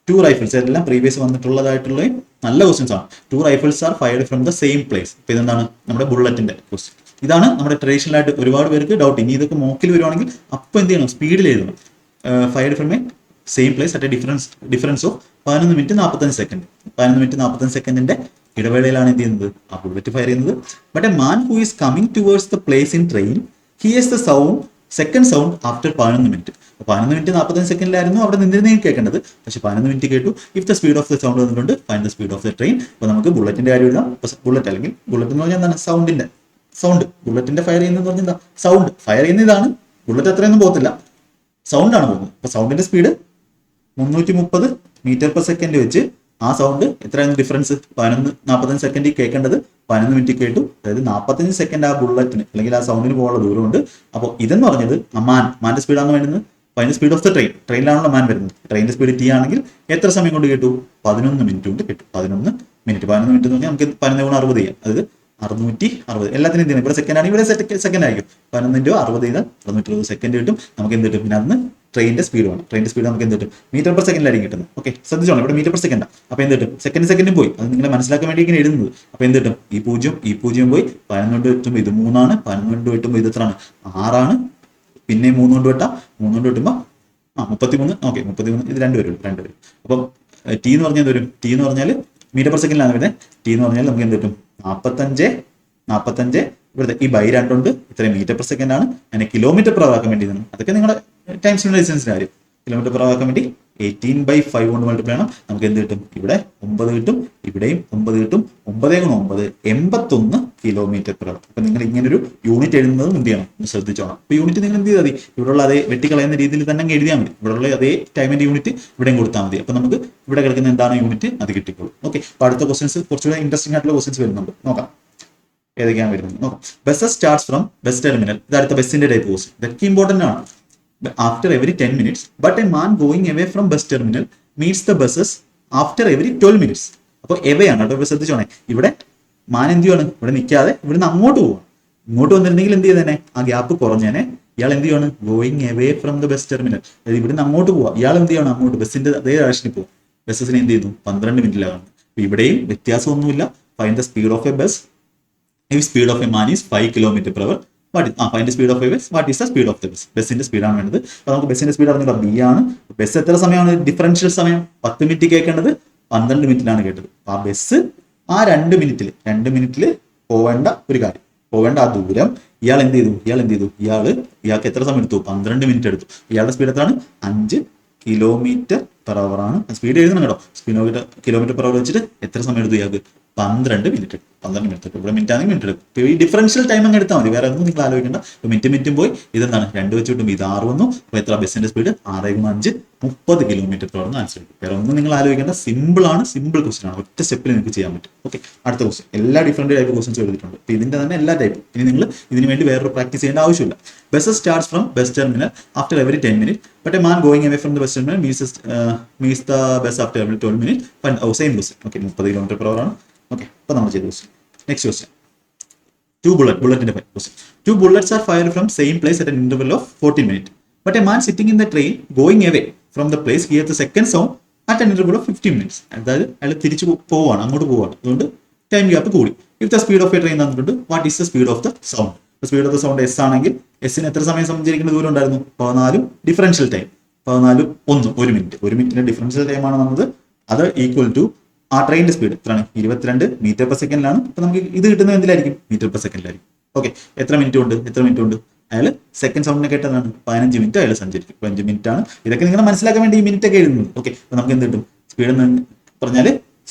2 റൈഫിൾസ്, എല്ലാം പ്രീവിയസ് വന്നിട്ടുള്ളതായിട്ടുള്ള നല്ല ക്വസ്റ്റ്യൻസ് ആണ്. 2 rifles are fired from the same place. ഇപ്പോൾ ഇതെന്താണ്? നമ്മുടെ ബുള്ളറ്റിന്റെ ക്വസ്റ്റ്യൻ. ഇതാണ് നമ്മുടെ ട്രഡീഷണൽ ആയിട്ട് ഒരുപാട് പേർക്ക് ഡൗട്ട്. ഇനി ഇതൊക്കെ മോക്കിൽ വരുവാണെങ്കിൽ അപ്പോൾ എന്ത് ചെയ്യണം? സ്പീഡിൽ എഴുതണം. Fired from a same place at a difference of 11 minute 45 second. 11 minute 45 സെക്കൻഡിന്റെ ഇടവേളയിലാണ് എന്ത് ചെയ്യുന്നത്? ആ ബുള്ളറ്റ് ഫയർ ചെയ്യുന്നത്. But a man who is coming towards the place in train hears the second sound after 11 minute. 11 minute 45 സെക്കൻഡിലായിരുന്നു അവിടെ നിന്നിരുന്നേ കേൾക്കേണ്ടത്. പക്ഷെ 11 മിനിറ്റ് കേട്ടു. If the speed of the sound വന്നിട്ടുണ്ട്, find the speed of the train. അപ്പോൾ നമുക്ക് ബുള്ളറ്റിന്റെ കാര്യം എഴുതാം. ബുള്ളറ്റ് അല്ലെങ്കിൽ ബുള്ളറ്റ് എന്ന് പറഞ്ഞാൽ എന്താണ്? സൗണ്ട്. ബുള്ളറ്റിന്റെ ഫയർ ചെയ്യുന്നത് പറഞ്ഞാൽ എന്താ? സൗണ്ട്. ഫയർ ചെയ്യുന്ന ഇതാണ്. ബുള്ളറ്റ് അത്രയൊന്നും പോകത്തില്ല, സൗണ്ടാണ് പോകുന്നത്. അപ്പോൾ സൗണ്ടിന്റെ സ്പീഡ് 330 മീറ്റർ പെർ സെക്കൻഡ് വെച്ച് ആ സൗണ്ട് എത്രയായിരുന്നു ഡിഫറൻസ്? 11:45 സെക്കൻഡിൽ കേൾക്കേണ്ടത് 11 മിനിറ്റ് കേട്ടു. അതായത് 45 സെക്കൻഡ് ആ ബുള്ളറ്റിന് അല്ലെങ്കിൽ ആ സൗണ്ടിന് പോകാനുള്ള ദൂരമുണ്ട്. അപ്പോൾ ഇതെന്ന് പറഞ്ഞത് മാന്റെ സ്പീഡാണ് വേണ്ടുന്നത്. അതിന്റെ സ്പീഡ് ഓഫ് ദ ട്രെയിനിലാണല്ലോ മാൻ വരുന്നത്. ട്രെയിനിന്റെ സ്പീഡ് ടി ആണെങ്കിൽ എത്ര സമയം കൊണ്ട് കേട്ടു? 11 മിനിറ്റ് കൊണ്ട് കേട്ടു. 11 മിനിറ്റ് എന്ന് പറഞ്ഞാൽ നമുക്ക് 11 × 60 ചെയ്യാം. അതായത് 660. എല്ലാത്തിനും എന്ത് ചെയ്യണം? ഇവിടെ സെക്കൻഡ് ആണ്, ഇവിടെ സെക്കൻഡ് ആയിരിക്കും. 11 × 60 ചെയ്താൽ 660 സെക്കൻഡ് കിട്ടും. നമുക്ക് എന്ത് കിട്ടും? പിന്നെ അന്ന് ട്രെയിനിന്റെ സ്പീഡ് വേണം. ട്രെയിനിന്റെ സ്പീഡ് നമുക്ക് എന്ത് കിട്ടും? മീറ്റർ പെർ സെക്കൻഡിലായിരിക്കും കിട്ടുന്നത്. ഓക്കെ, ശ്രദ്ധിച്ചോണം. ഇവിടെ മീറ്റർ പെർ സെക്കൻഡാണ്. അപ്പോൾ എന്ത് കിട്ടും? സെക്കൻഡും പോയി. അത് നിങ്ങളെ മനസ്സിലാക്കാൻ വേണ്ടി ഇങ്ങനെ എഴുതുന്നത്. അപ്പോൾ എന്ത് കിട്ടും? ഈ പൂജ്യം പോയി. 11 കൊണ്ട് വെട്ടുമ്പോൾ ഇത് 3 ആണ്. 11 കൊണ്ട് വെട്ടുമ്പോൾ ഇത് എത്രയാണ്? 6 ആണ്. പിന്നെ 3 കൊണ്ട് വെട്ടാം. 3 കൊണ്ട് വെട്ടുമ്പോൾ 33. ഓക്കെ, 33. ഇത് 2 വരും. അപ്പം ടി എന്ന് പറഞ്ഞാൽ വരും. ടി എന്ന് പറഞ്ഞാൽ മീറ്റർ പെർ സെക്കൻഡിലാണ് വരുന്നത്. ടി എന്ന് പറഞ്ഞാൽ നമുക്ക് എന്ത് കിട്ടും? 45. ഇവിടുത്തെ ഈ ബൈ 2 ഉണ്ട്. ഇത്രയും മീറ്റർ പെർ സെക്കൻഡ് ആണ്. അതിനെ കിലോമീറ്റർ പെർ അവർ ആക്കാൻ വേണ്ടി തന്നെ അതൊക്കെ നിങ്ങളുടെ ടൈം സ്പീഡ് ഡിസ്റ്റൻസിന്റെ കാര്യം. കിലോമീറ്റർ പെർ അവർ ആക്കാൻ വേണ്ടി 18/5 കൊണ്ട് മൾട്ടിപ്ലൈ ചെയ്യണം. നമുക്ക് എന്ത് കിട്ടും? ഇവിടെ 9 കിട്ടും. ഇവിടെയും 9 കിട്ടും. 9 × 9 81 കിലോമീറ്റർ പെർ അവർ. അപ്പൊ നിങ്ങൾ ഇങ്ങനെ ഒരു യൂണിറ്റ് എഴുതുന്നത് എന്ത് ചെയ്യണം? യൂണിറ്റ്. അപ്പൊ യൂണിറ്റ് നിങ്ങൾ എന്ത് ചെയ്താൽ മതി? ഇവിടെയുള്ള അതേ വെട്ടിക്കളയുന്ന രീതിയിൽ തന്നെ എഴുതിയാൽ മതി. ഇവിടെയുള്ള അതേ ടൈമിന്റെ യൂണിറ്റ് ഇവിടെയും കൊടുത്താൽ മതി. അപ്പൊ നമുക്ക് ഇവിടെ കിടക്കുന്ന എന്താണ് യൂണിറ്റ് അത് കിട്ടിക്കോളും. ഓക്കെ, അപ്പൊ അടുത്ത ക്വസ്റ്റൻസ് കുറച്ചുകൂടെ ഇൻട്രസ്റ്റിംഗ് ആയിട്ടുള്ള ക്വസ്റ്റൻസ് വരുന്നുണ്ട്. നോക്കാം ഏതൊക്കെയാണ് വരുന്നത് നോക്കാം. Bus starts from bus terminal. ഇത് അടുത്ത ബസ്സിന്റെ ടൈപ്പ് ക്വസ്റ്റൻ. ഇതൊക്കെ ഇമ്പോർട്ടന്റ് ആണ്. After every 10 minutes, but a man going away from bus terminal meets the buses after every 12 minutes. അപ്പോൾ എവേ ആണ് കേട്ടോ. ശ്രദ്ധിച്ചോണേ, ഇവിടെ മാൻ എന്ത് ചെയ്യാണ്? ഇവിടെ നിൽക്കാതെ ഇവിടുന്ന് അങ്ങോട്ട് പോവാം. ഇങ്ങോട്ട് വന്നിരുന്നെങ്കിൽ എന്ത് ചെയ്തേനെ? ആ ഗ്യാപ്പ് കുറഞ്ഞേനെ. ഇയാൾ എന്ത് ചെയ്യാണ്? Going away from the bus terminal. അതായത് ഇവിടുന്ന് അങ്ങോട്ട് പോവാം. ഇയാൾ എന്ത് ചെയ്യണം? അങ്ങോട്ട് ബസ്സിന്റെ അതേ ഡയറക്ഷനിൽ പോകും. ബസ്സിന് എന്ത് ചെയ്യുന്നു? 12 മിനിറ്റിലാണ്. ഇവിടെയും വ്യത്യാസമൊന്നുമില്ല. Find the speed of A bus. If speed of a man is 5 km per hour, find the speed of a bus. What is the speed of the bus? ബസ്സിന്റെ സ്പീഡാണ് വേണ്ടത്. അപ്പോൾ നമുക്ക് ബസ്സിന്റെ സ്പീഡ് അറിഞ്ഞില്ല. ബി ആണ്. ബസ് എത്ര സമയമാണ്? ഡിഫറൻഷ്യൽ സമയം 10 മിനിറ്റ് കേൾക്കേണ്ടത് 12 മിനിറ്റിലാണ് കേട്ടത്. ആ ബസ് ആ 2 മിനിറ്റിൽ പോവേണ്ട ഒരു കാര്യം, പോവേണ്ട ആ ദൂരം ഇയാൾ എന്ത് ചെയ്തു? ഇയാൾക്ക് എത്ര സമയം എടുത്തു? 12 മിനിറ്റ് എടുത്തു. ഇയാളുടെ സ്പീഡ് എത്രയാണ്? 5 കിലോമീറ്റർ പെർ അവർ ആണ്. സ്പീഡ് എഴുതണം കേട്ടോ. കിലോമീറ്റർ പെർ അവർ വെച്ചിട്ട് എത്ര സമയം എടുത്തു ഇയാൾക്ക്? 12 മിനിറ്റ്. 12 മിനിറ്റ്. ഇവിടെ മിനിറ്റ് ആണെങ്കിൽ മിനിറ്റ് എടുക്കും. ഈ ഡിഫറൻഷ്യൽ ടൈം അങ്ങ് എടുത്താൽ മതി. വേറെ ഒന്നും നിങ്ങൾ ആലോചിക്കേണ്ട. ഇപ്പോൾ മിനിറ്റും പോയി. ഇതെന്താണ്? 2 വെച്ച് കിട്ടും. ഇത് 6 വന്നു. അപ്പോൾ എത്ര? ബസ്സിന്റെ സ്പീഡ് 6 × 5 30 കിലോമീറ്റർ പെർ അവർ ആൻസർ കിട്ടും. വേറെ ഒന്നും നിങ്ങൾ ആലോചിക്കേണ്ട. സിമ്പിൾ ക്വസ്റ്റൻ ആണ്. ഒറ്റ സ്റ്റെപ്പിൽ നിങ്ങൾക്ക് ചെയ്യാൻ പറ്റും. ഓക്കെ, അടുത്ത ക്വസ്റ്റൻ. എല്ലാ ഡിഫറെന്റ് ടൈപ്പ് ക്വസ്റ്റൻസ് എഴുതിയിട്ടുണ്ട്. അപ്പോൾ ഇതിന്റെ തന്നെ എല്ലാ ടൈപ്പും. ഇനി നിങ്ങൾ ഇതിന് വേണ്ടി വേറൊരു പ്രാക്ടീസ് ചെയ്യേണ്ട ആവശ്യമില്ല. Bus starts from bus terminal after every 10 minutes, but a man going away from the bus terminal meets the bus after every 12 minutes. Same question. Okay, 30 kilometre per hour ആണ്. ഓക്കെ, അപ്പോൾ നമ്മൾ ചെയ്ത ക്വസ്റ്റൻ. Next question. ബുള്ളറ്റിന്റെ question. 2 bullets are fired from same place at an interval of 14 minutes. But a man sitting in the train going away from the place hears the second sound at an interval of 15 minutes. അതായത് അയാൾ തിരിച്ചു പോവാണ്, അങ്ങോട്ട് പോവാണ്. അതുകൊണ്ട് ടൈം ഗ്യാപ്പ് കൂടി. If the speed of a train തന്നിട്ടുണ്ട്, what is the speed of the sound? Speed of the sound S ആണെങ്കിൽ എസിന് എത്ര സമയം സഞ്ചരിക്കുന്ന ദൂരം ഉണ്ടായിരുന്നു? 14 ഡിഫറൻഷ്യൽ ടൈം, 14 1 മിനിറ്റ്. 1 മിനിറ്റിന്റെ ഡിഫറൻഷ്യൽ ടൈം ആണ് വന്നത്. അത് ഈക്വൽ ടു ആ ട്രെയിനിന്റെ സ്പീഡ് എത്രയാണ്? 22 മീറ്റർ പെർ സെക്കൻഡിലാണ്. അപ്പൊ നമുക്ക് ഇത് കിട്ടുന്നത് എന്തിലായിരിക്കും? മീറ്റർ പെർ സെക്കൻഡിലായിരിക്കും. ഓക്കെ, എത്ര മിനിറ്റ് കൊണ്ട് അയാൾ സെക്കൻഡ് സൗണ്ടിനെ കേട്ടതാണ് 15 മിനിറ്റ് അയാൾ സഞ്ചരിക്കും. 15 മിനിറ്റ് ആണ്. ഇതൊക്കെ നിങ്ങൾ മനസ്സിലാക്കാൻ വേണ്ടി ഈ മിനിറ്റ് ഒക്കെ എഴുതുന്നത്. ഓക്കെ, അപ്പൊ നമുക്ക് എന്ത് കിട്ടും? സ്പീഡ് എന്ന് പറഞ്ഞാൽ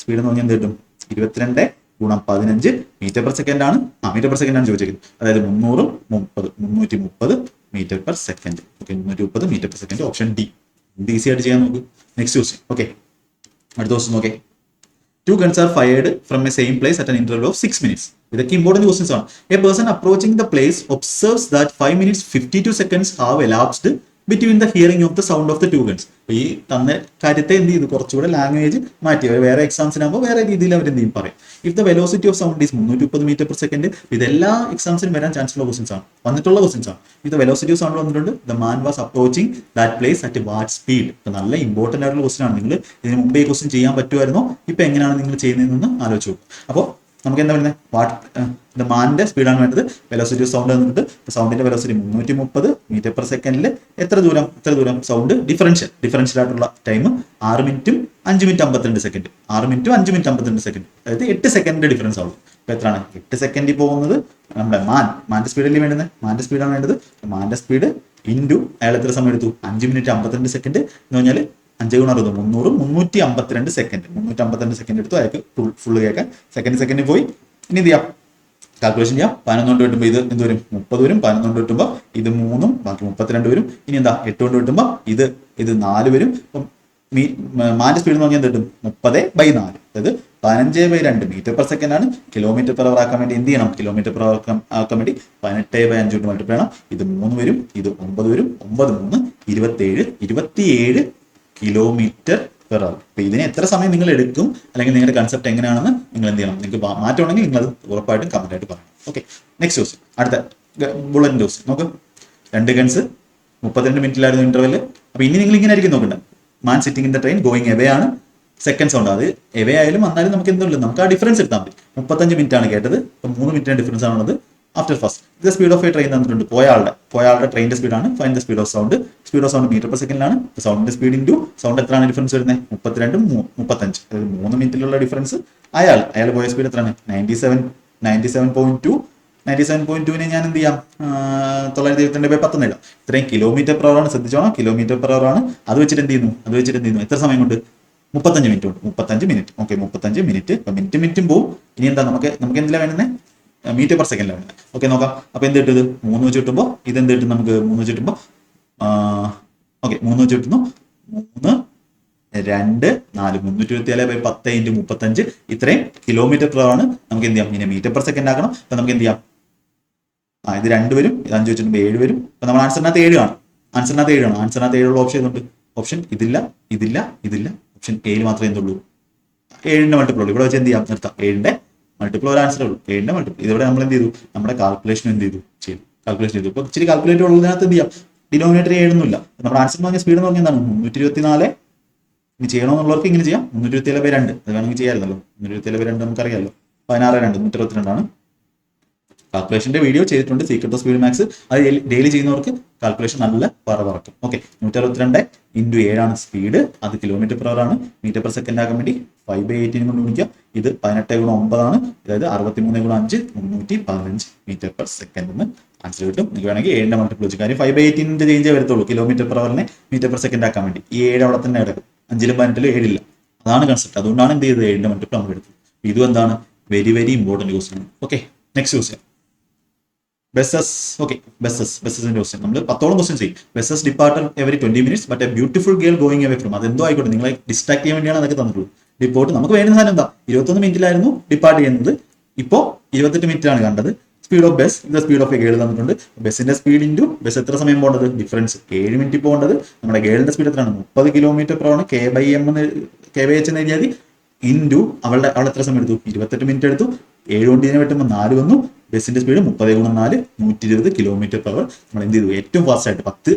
എന്ത് കിട്ടും? 22 ഗുണം 15 മീറ്റർ പെർ സെക്കൻഡ് ആണ്. മീറ്റർ പെർ സെക്കൻഡ് ആണ് ചോദിച്ചിരിക്കുന്നത്. അതായത് 330 metre per second. Okay, 330 metre per second. Option D. ഇത് ഈസി ആയിട്ട് ചെയ്യാൻ നോക്ക്. Next question. ഓക്കെ, അടുത്ത ക്വസ്റ്റ്യൻ നോക്കേ. 2 guns are fired from a same place at an interval of 6 minutes. ഇതൊക്കെ ഇമ്പോർട്ടന്റ് ക്വസ്റ്റ്യൻസ് ആണ്. A person approaching the place observes that 5 minutes 52 seconds have elapsed between the hearing of the sound of the 2 guns. ഈ തന്ന കാര്യത്തെ എന്ത് ചെയ്തു? കുറച്ചുകൂടെ ലാംഗ്വേജ് മാറ്റി. വേറെ എക്സാംസിനാകുമ്പോൾ വേറെ രീതിയിൽ അവർ എന്ത് ചെയ്യും പറയും. If the velocity of sound is 330 metre per second. ഇതെല്ലാ എക്സാംസിനും വരാൻ ചാൻസ് ഉള്ള ക്വസ്റ്റൻസ് ആണ്, വന്നിട്ടുള്ള ക്വസ്റ്റൻസ് ആണ്. If the velocity of sound വന്നിട്ടുണ്ട്, the man was approaching that place at what speed. നല്ല ഇമ്പോർട്ടന്റ് ആയിട്ടുള്ള ക്വസ്റ്റൻ ആണ്. നിങ്ങൾ ഇതിന് മുമ്പേ ഈ ക്വസ്റ്റൻ ചെയ്യാൻ പറ്റുമായിരുന്നോ? ഇപ്പൊ എങ്ങനെയാണ് നിങ്ങൾ ചെയ്യുന്നതെന്ന് ആലോചിച്ച് നോക്കും. അപ്പോൾ നമുക്ക് എന്താ പറയുന്നത്? വാട്ട് മാനിന്റെ സ്പീഡാണ് വേണ്ടത്. വെലോസിറ്റി ഓഫ് സൗണ്ട് വന്നിട്ട് സൗണ്ടിന്റെ വെലോസിറ്റി 330 മീറ്റർ പെർ സെക്കൻഡിൽ എത്ര ദൂരം സൗണ്ട് ഡിഫറൻഷ്യൽ ആയിട്ടുള്ള ടൈം 6 മിനിറ്റും 5 മിനിറ്റ് 52 സെക്കൻഡ്. 6 മിനിറ്റും 5 മിനിറ്റ് 52 സെക്കൻഡ്. അതായത് 8 സെക്കൻഡിന്റെ ഡിഫറൻസ് ആവും. ഇപ്പൊ എത്രയാണ്? 8 സെക്കൻഡിൽ പോകുന്നത് നമ്മുടെ മാന്റെ സ്പീഡല്ലേ വേണ്ടുന്നത്? മാന്റെ സ്പീഡാണ് വേണ്ടത്. മാന്റെ സ്പീഡ് ഇൻറ്റു അയാൾ എത്ര സമയം എടുത്തു? 5 മിനിറ്റ് 52 സെക്കൻഡ് എന്ന് പറഞ്ഞാൽ 5 ഗുണം 60 352 സെക്കൻഡ്. 352 സെക്കൻഡ് എടുത്തു അയാൾക്ക് ഫുള്ള് കേൾക്കാൻ. സെക്കൻഡ് പോയി. ഇനി എന്ത് ചെയ്യാം? കാൽക്കുലേഷൻ ചെയ്യാം. 11 കൊണ്ട് കിട്ടുമ്പോൾ ഇത് എന്ത് വരും? 30 വരും. 11 കൊണ്ട് കിട്ടുമ്പോൾ ഇത് 3ഉം ബാക്കി 32 വരും. ഇനി എന്താ? 8 കൊണ്ട് കിട്ടുമ്പോൾ ഇത് 4 വരും. അപ്പം മാന്റെ സ്പീഡ് എന്ന് പറഞ്ഞാൽ എന്ത് കിട്ടും? 30/4. അതായത് 15/2 മീറ്റർ പെർ സെക്കൻഡ് ആണ്. കിലോമീറ്റർ പെർ അവർ ആക്കാൻ വേണ്ടി എന്ത് ചെയ്യണം? കിലോമീറ്റർ പെർ അവർ ആക്കാൻ വേണ്ടി 18/5 കൊണ്ട് മൾട്ടിപ്ലൈ ചെയ്യണം. ഇത് 3 വരും. ഇത് 9 വരും. 9 3 27 കിലോമീറ്റർ പെർ അവർ. അപ്പൊ ഇതിന് എത്ര സമയം നിങ്ങൾ എടുക്കും, അല്ലെങ്കിൽ നിങ്ങളുടെ കൺസെപ്റ്റ് എങ്ങനെയാണെന്ന് നിങ്ങൾ എന്ത് ചെയ്യണം? നിങ്ങൾക്ക് മാറ്റമാണെങ്കിൽ നിങ്ങൾ അത് ഉറപ്പായിട്ടും കമന്റ് ആയിട്ട് പറയണം. Okay, next question. അടുത്ത ബുള്ളറ്റിന്റെ ക്വസ്റ്റ്യൻ നോക്ക്. 2 ഗൺസ് 32 മിനിറ്റിലായിരുന്നു ഇന്റർവെല്. അപ്പൊ ഇനി നിങ്ങൾ ഇങ്ങനെ ആയിരിക്കും നോക്കണ്ട. Man sitting in the train going away ആണ്. Second sound. അത് എവേ ആയാലും വന്നാലും നമുക്ക് എന്തുള്ളൂ? നമുക്ക് ആ ഡിഫറൻസ് എടുത്താൽ മതി. 35 മിനിറ്റ് ആണ് കേട്ടത്. ഇപ്പൊ 3 മിനിറ്റിന്റെ ഡിഫറൻസ് ആണുള്ളത്. ആഫ്റ്റർ ഫസ്റ്റ് ഇത് സ്പീഡ് ഓഫ് എ ട്രെയിൻ തന്നിട്ടുണ്ട്. പോയാളുടെ ട്രെയിനിന്റെ സ്പീഡാണ്. Find the speed of sound. Speed of sound metre per സെക്കൻഡിലാണ്. സൗണ്ടിന്റെ സ്പീഡ് ഇൻറ്റു സൗണ്ട് എത്രയാണ് ഡിഫറൻസ് വരുന്നത്? 32 35. അതായത് 3 മിനിറ്റിലുള്ള ഡിഫറൻസ്. അയാൾ പോയ സ്പീഡ് എത്രയാണ്? 97.2നെ ഞാൻ എന്ത് ചെയ്യാം? 972/10 ഇടാം. ഇത്രയും കിലോമീറ്റർ പെർ അവർ ആണ്. ശ്രദ്ധിച്ചോണം, കിലോമീറ്റർ പെർ അവർ ആണ്. അത് വെച്ചിട്ട് എന്ത് ചെയ്യുന്നു? എത്ര സമയം കൊണ്ട്? 35 മിനിറ്റ് കൊണ്ട്. 35 മിനിറ്റ്. Okay, 35 minute. ഇപ്പൊ മിനിറ്റും പോവും. ഇനി എന്താ? നമുക്ക് എന്തിനാ വേണ്ടുന്നത്? മീറ്റർ പെർ സെക്കൻഡിലാണ് വേണ്ടത്. ഓക്കെ, നോക്കാം. അപ്പൊ എന്ത് കിട്ടും? 3 വെച്ച് കിട്ടുമ്പോൾ ഇതെന്ത് കിട്ടും നമുക്ക്? 3 വെച്ച് കിട്ടുമ്പോൾ 3 വെച്ച് കിട്ടുന്നു. 3 2 4 327/10 × 35. ഇത്രയും കിലോമീറ്റർ പെർ ആണ്. നമുക്ക് എന്ത് ചെയ്യാം? ഇനി മീറ്റർ പെർ സെക്കൻഡ് ആക്കണം. അപ്പൊ നമുക്ക് എന്ത് ചെയ്യാം? ഇത് 2 വരും. ഇത് 5 വെച്ചിട്ട് 7 വരും. അപ്പൊ നമ്മൾ ആൻസറിനകത്ത് 7 ആണ്. ആൻസറിനകത്ത് 7ഉള്ള ഓപ്ഷൻ ഇതുണ്ട്. ഓപ്ഷൻ ഇതില്ല. ഓപ്ഷൻ എയിൽ മാത്രമേ എന്തുള്ളൂ? 7ന്റെ മൾട്ടിപ്പിൾ ഉള്ളൂ. ഇവിടെ വെച്ച് എന്ത് ചെയ്യാം? നിർത്താം. 7ന്റെ മൾട്ടിപ്പിൾ ഒരു ആൻസർ ഉള്ളൂ. 7ന്റെ മൾട്ടിപ്പിൾ. ഇതിവിടെ നമ്മൾ എന്ത് ചെയ്തു? നമ്മുടെ കാൽക്കുലേഷൻ എന്ത് ചെയ്തു? കാൽക്കുലേഷൻ ചെയ്തു. ഇപ്പൊ ഇച്ചിരി കാൽക്കുലേറ്റർ ഉള്ളതിനകത്ത് എന്ത് ചെയ്യാം? ഡിനോമിനേറ്റർ 7 ഒന്നുമില്ല. നമ്മുടെ ആൻസർ എന്ന് പറഞ്ഞ സ്പീഡ് എന്ന് പറഞ്ഞാൽ എന്താണ്? 324. ഇനി ചെയ്യണമെന്നുള്ളവർക്ക് ഇങ്ങനെ ചെയ്യാം. 327/2 അത് വേണമെങ്കിൽ ചെയ്യാമായിരുന്നല്ലോ. 327/2 നമുക്കറിയാമല്ലോ. 16/2 122 ആണ്. കാൽക്കുലേഷന്റെ വീഡിയോ ചെയ്തിട്ടുണ്ട്. Secret of speed maths. അത് ഡെയിലി ചെയ്യുന്നവർക്ക് കാൽക്കുലേഷൻ നല്ല പറക്കും. ഓക്കെ, 162 × 7 ആണ് സ്പീഡ്. അത് കിലോമീറ്റർ പെർ അവർ ആണ്. മീറ്റർ പെർ സെക്കൻഡ് ആക്കാൻ വേണ്ടി 5/18 കൊണ്ട് ഗുണിക്കുക. ഇത് 18 × 9 ആണ്. അതായത് 63 × 5 315 മീറ്റർ പെർ സെക്കൻഡ് എന്ന് ആൻസർ കിട്ടും. നിങ്ങൾക്ക് വേണമെങ്കിൽ 7ന്റെ മൾട്ടിപ്പിൾ വെച്ച്. കാര്യം 5/18 ചേഞ്ചേ വരത്തുള്ളൂ കിലോമീറ്റർ പെർ അവറിനെ മീറ്റർ പെർ സെക്കൻഡ് ആക്കാൻ വേണ്ടി. ഈ 7 അവിടെ തന്നെ കിടക്കും. 5ലും 18ലും 7 ഇല്ല. അതാണ് കൺസെപ്റ്റ്. അതുകൊണ്ടാണ് എന്ത് ചെയ്തത്? 7ന്റെ മൾട്ടിപ്പിൾ നമ്മൾ എടുത്തത്. ഇതും എന്താണ്? വെരി ഇമ്പോർട്ടന്റ് ക്വസ്റ്റ്യൻ ആണ്. Okay, next question. ബസ്സസിന്റെ ക്വസ്റ്റ്യൻ. നമ്മൾ 10ഓളം ക്വസ്റ്റ്യൻ ചെയ്യും. Buses departure every 20 minutes but a beautiful girl going away from. അതെന്തോ ആയിക്കോട്ടെ, നിങ്ങളെ ഡിസ്ട്രാക്ട് ചെയ്യാൻ വേണ്ടിയാണ് അതൊക്കെ തന്നിട്ടുള്ളത്. ഡിപ്പോർട്ട് നമുക്ക് വേണ്ടുന്ന സാധനം എന്താ? 21 മിനിറ്റിലായിരുന്നു ഡിപ്പാർട്ട് ചെയ്യുന്നത്. ഇപ്പോൾ 28 മിനിറ്റാണ് കണ്ടത്. സ്പീഡ് ഓഫ് ബസ് ഇത് സ്പീഡ് ഓഫ് എ ഗേൾ തന്നിട്ടുണ്ട്. ബസ്സിന്റെ സ്പീഡ് ഇൻറ്റു ബസ് എത്ര സമയം പോകേണ്ടത്? ഡിഫറൻസ് 7 മിനിറ്റ് പോകേണ്ടത്. നമ്മുടെ ഗേളിന്റെ സ്പീഡ് എത്രയാണ്? 30 കിലോമീറ്റർ പെർ ആണ്. K/h എന്ന് എഴുതിയാൽ ഇൻറ്റു അവൾ എത്ര സമയം എടുത്തു? 28 മിനിറ്റ് എടുത്തു. 7 കൊണ്ട് ഇതിനെ വെട്ടുമ്പോൾ 4 വന്നു. ബസ്സിന്റെ സ്പീഡ് 30 × 4 120 km/h. നമ്മൾ എന്ത് ചെയ്തു ഏറ്റവും ഫാസ്റ്റ് ആയിട്ട്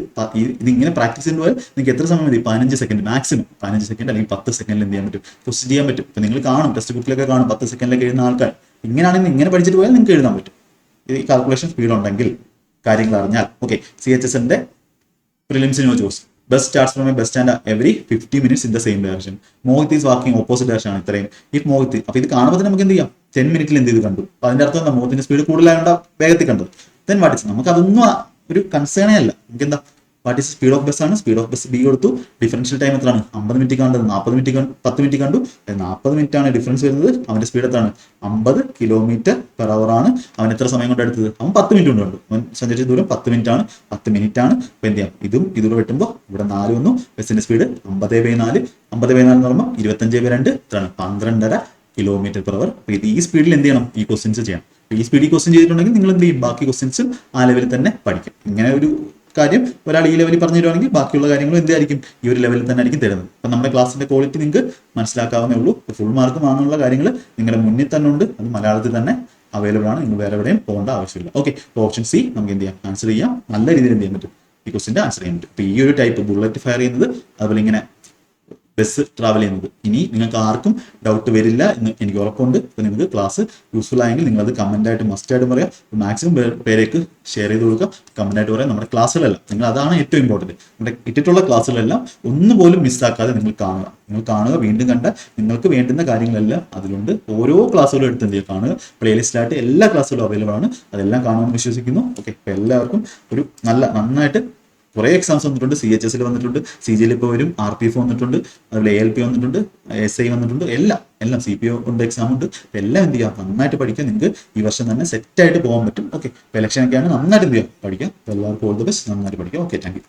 ഇതിങ്ങനെ പ്രാക്ടീസ് ചെയ്യുമ്പോൾ നിങ്ങൾക്ക് എത്ര സമയം മതി 15 സെക്കൻഡ് മാക്സിമം 15 സെക്കൻഡ് അല്ലെങ്കിൽ 10 സെക്കൻഡിൽ എന്ത് ചെയ്യാൻ പറ്റും ക്വസ്റ്റ്യൻ ചെയ്യാൻ പറ്റും. ഇപ്പൊ നിങ്ങൾ കാണും ടെക്സ്റ്റ് ബുക്കിലൊക്കെ കാണും 10 സെക്കൻഡിലൊക്കെ എഴുതുന്ന ആൾക്കാർ. ഇങ്ങനെയാണെങ്കിൽ ഇങ്ങനെ പഠിച്ചിട്ട് പോയാൽ നിങ്ങൾക്ക് എഴുതാൻ പറ്റും. ഈ കാൽക്കുലേഷൻ സ്പീഡ് ഉണ്ടെങ്കിൽ കാര്യങ്ങൾ അറിഞ്ഞാൽ. ഓക്കെ, CHSന്റെ പ്രിലിംസിന് ചോദിച്ചു bus starts from A bus stand every 50 minutes in the same direction. Mohit is walking opposite direction ആണ് ഇത്രയും. ഈ മോഹിത് അപ്പൊ ഇത് കാണുമ്പോൾ നമുക്ക് എന്ത് ചെയ്യാം 10 മിനിറ്റിൽ എന്ത് ചെയ്ത് കണ്ടു. അപ്പൊ അതിന്റെ അർത്ഥം എന്താ മോഹത്തിന്റെ സ്പീഡ് കൂടുതലായതുകൊണ്ട് വേഗത്തിൽ കണ്ടത്. ദെൻ വാട്ട് ഇസ് നമുക്ക് അതൊന്നും ഒരു കൺസേണേ അല്ല. നമുക്ക് എന്താ what is speed of bus ആണ്. സ്പീഡ് ഓഫ് ബസ് ബി കൊടുത്തു. ഡിഫറൻഷ്യൽ ടൈം എത്രയാണ് 50 മിനിറ്റ് കണ്ടത് 40 മിനിറ്റ് 10 മിനിറ്റ് കണ്ടു. 40 മിനിറ്റ് ആണ് ഡിഫറൻസ് വരുന്നത്. അവന്റെ സ്പീഡ് എത്രയാണ് 50 km/h ആണ്. അവൻ എത്ര സമയം കൊണ്ട് എടുത്തത് അവൻ 10 മിനിറ്റ് കൊണ്ട് കണ്ടു. അവൻ സഞ്ചരിച്ച ദൂരം 10 മിനിറ്റ് ആണ്. 10 മിനിറ്റ് ആണ്. അപ്പൊ എന്ത് ചെയ്യാം ഇതും ഇതൂടെ വെട്ടുമ്പോൾ ഇവിടെ 4 വന്നു. ബസ്സിന്റെ സ്പീഡ് 50/4 50/4 എന്ന് പറയുമ്പോൾ 25/2 എത്രയാണ് 12.5 km/h. ഈ സ്പീഡിൽ എന്ത് ചെയ്യണം ഈ ക്വസ്റ്റ്യൻസ് ചെയ്യണം. ഈ സ്പീഡിൽ ക്വസ്റ്റ്യൻ ചെയ്തിട്ടുണ്ടെങ്കിൽ നിങ്ങൾ എന്ത് ചെയ്യും ബാക്കി ക്വസ്റ്റ്യൻസും ആ ലെവലിൽ തന്നെ പഠിക്കും. ഇങ്ങനെ ഒരു കാര്യം ഒരാൾ ഈ ലെവലിൽ പറഞ്ഞു തരുവാണെങ്കിൽ ബാക്കിയുള്ള കാര്യങ്ങളും എന്തായിരിക്കും ഈ ഒരു ലെവലിൽ തന്നെ ആയിരിക്കും തരുന്നത്. അപ്പം നമ്മുടെ ക്ലാസ്സിന്റെ ക്വാളിറ്റി നിങ്ങൾക്ക് മനസ്സിലാക്കാവുന്നേ ഉള്ളൂ. ഫുൾ മാർക്ക് വാങ്ങാനുള്ള കാര്യങ്ങൾ നിങ്ങളുടെ മുന്നിൽ തന്നെ ഉണ്ട്. അത് മലയാളത്തിൽ തന്നെ അവൈലബിൾ ആണ്. നിങ്ങൾ വേറെ എവിടെയും പോകേണ്ട ആവശ്യമില്ല. ഓക്കെ, ഓപ്ഷൻ സി നമുക്ക് എന്ത് ചെയ്യാം ആൻസർ ചെയ്യാം. നല്ല രീതിയിൽ എന്ത് ചെയ്യാൻ പറ്റും ഈ ക്വസ്റ്റിന്റെ ആൻസർ ചെയ്യാൻ പറ്റും. ഇപ്പൊ ഈ ഒരു ടൈപ്പ് ബുള്ളറ്റ് ഫയർ ചെയ്യുന്നത് അതുപോലെ ഇങ്ങനെ ബസ് ട്രാവൽ ചെയ്യുന്നത് ഇനി നിങ്ങൾക്ക് ആർക്കും ഡൗട്ട് വരില്ല എന്ന് എനിക്ക് ഉറപ്പുണ്ട്. അപ്പോൾ നിങ്ങൾക്ക് ക്ലാസ് യൂസ്ഫുൾ ആയെങ്കിൽ നിങ്ങളത് കമന്റ് ആയിട്ട് മസ്റ്റ് ആയിട്ട് പറയാം. മാക്സിമം പേരേക്ക് ഷെയർ ചെയ്ത് കൊടുക്കുക. കമന്റ് ആയിട്ട് പറയാം. നമ്മുടെ ക്ലാസ്സുകളെല്ലാം നിങ്ങൾ അതാണ് ഏറ്റവും ഇമ്പോർട്ടൻറ്റ്. നമ്മുടെ ഇട്ടിട്ടുള്ള ക്ലാസ്സുകളെല്ലാം ഒന്നുപോലും മിസ്സാക്കാതെ നിങ്ങൾ കാണുക. നിങ്ങൾ കാണുക, വീണ്ടും കണ്ട നിങ്ങൾക്ക് വേണ്ടുന്ന കാര്യങ്ങളെല്ലാം അതിലുണ്ട്. ഓരോ ക്ലാസ്സുകളും എടുത്ത് എന്ത് ചെയ്യുക കാണുക. പ്ലേലിസ്റ്റിലായിട്ട് എല്ലാ ക്ലാസ്സുകളും അവൈലബിൾ ആണ്. അതെല്ലാം കാണുമെന്ന് വിശ്വസിക്കുന്നു. ഓക്കെ, അപ്പോൾ എല്ലാവർക്കും ഒരു നന്നായിട്ട് കുറേ എക്സാംസ് വന്നിട്ടുണ്ട്. CHSൽ വന്നിട്ടുണ്ട്, CGL ഇപ്പോൾ വരും, RPF വന്നിട്ടുണ്ട്, അതുപോലെ ALP വന്നിട്ടുണ്ട്, SI വന്നിട്ടുണ്ട്, എല്ലാം CPO ഉണ്ട്, എക്സാം ഉണ്ട്. എല്ലാം എന്ത് ചെയ്യാം നന്നായിട്ട് പഠിക്കുക. നിങ്ങൾക്ക് ഈ വർഷം തന്നെ സെറ്റായിട്ട് പോകാൻ പറ്റും. ഓക്കെ, ഇപ്പോൾ ഇലക്ഷനൊക്കെയാണ് നന്നായിട്ട് എന്ത് ചെയ്യാം പഠിക്കാം. എല്ലാവർക്കും ഓൾ ദി ബെസ്റ്റ്. നന്നായിട്ട് പഠിക്കാം. Okay, thank you.